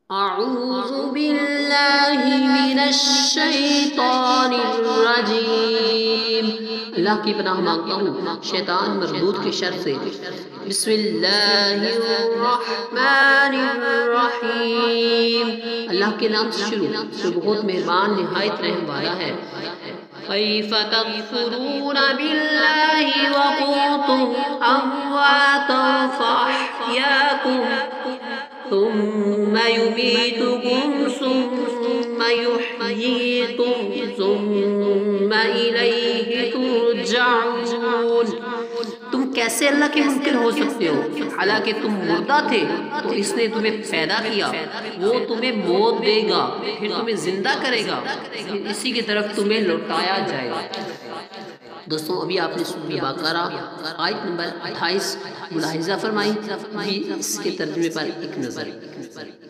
اعوذ باللہ من الشیطان الرجیم، اللہ کی پناہ مانگتا ہوں شیطان مردود کے شر سے۔ بسم اللہ الرحمن الرحیم، اللہ کے نام سے شروع جو بہت مہربان نہایت رحم والا ہے۔ کیف تکفرون باللہ وکنتم امواتا فاحیاکم ثم یمیتکم ثم یحییکم ثم الیہ ترجعون۔ تم کیسے اللہ کے منکر ہو سکتے ہو؟ حالانکہ تم مردہ تھے تو اس نے تمہیں پیدا کیا، وہ تمہیں موت دے گا، پھر تمہیں زندہ کرے گا، پھر اسی کی طرف تمہیں لوٹایا جائے گا۔ دوستوں ابھی آپ نے سورۃ بقرہ آیت نمبر 28 ملاحظہ فرمائی، اس کے ترجمے پر ایک نظر۔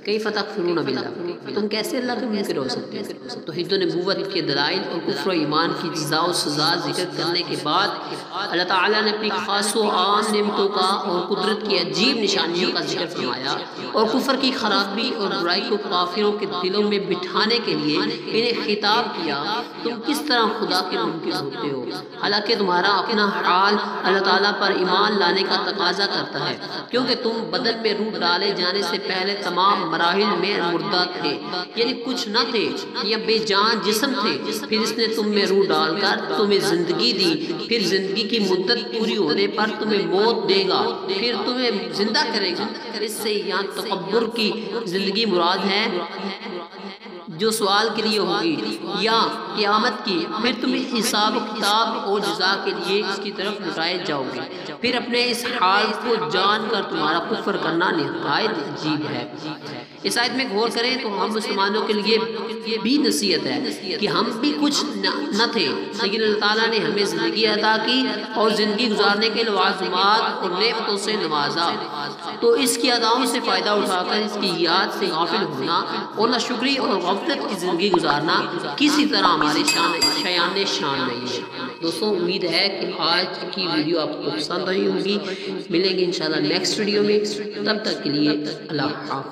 کیف تکفرون باللہ، تم کیسے اللہ کے منکر ہو سکتے ہو؟ توحید و نبوت کے دلائل اور کفر و ایمان کی جزا و سزا ذکر کرنے کے بعد اللہ تعالیٰ نے اپنی خاص و عام نعمتوں کا اور قدرت کی عجیب نشانیوں کا ذکر فرمایا اور کفر کی خرابی اور برائی کو کافروں کے دلوں میں بٹھانے کے لیے انہیں خطاب کیا، تم کس طرح خدا کے منکر ہوتے ہو حالانکہ تمہارا اپنا حال اللہ تعالیٰ پر ایمان لانے کا تقاضا کرتا ہے، کیونکہ تم بدن میں روح ڈالے جانے سے پہلے تمام مراحل میں مردہ تھے، یعنی کچھ نہ تھے یا بے جان جسم تھے، پھر اس نے تم میں روح ڈال کر تمہیں زندگی دی، پھر زندگی کی مدت پوری ہونے پر تمہیں موت دے گا، پھر تمہیں زندہ کرے گا۔ اس سے یہاں تکبر کی زندگی مراد ہے جو سوال کے لیے ہوگی یا قیامت کی، پھر تمہیں حساب و کتاب اور جزا کے لیے اس کی طرف لٹائے جاؤ گے۔ پھر اپنے اس حال کو جان کر تمہارا کفر کرنا نہایت عجیب ہے۔ اس آیت میں غور کریں تو ہم مسلمانوں کے لیے بھی نصیحت ہے کہ ہم بھی کچھ نہ تھے، لیکن اللہ تعالیٰ نے ہمیں زندگی عطا کی اور زندگی گزارنے کے لوازمات اور نعمتوں سے نوازا، تو اس کی اداؤں سے فائدہ اٹھا کر اس کی یاد سے غافل ہونا اور ناشکری اور غفلت کی زندگی گزارنا کسی طرح ہمارے شایان شان نہیں ہے۔ دوستوں امید ہے کہ آج کی ویڈیو آپ کو پسند آئی ہوگی، ملیں گے انشاءاللہ نیکسٹ ویڈیو میں، تب تک کے لیے اللہ حافظ۔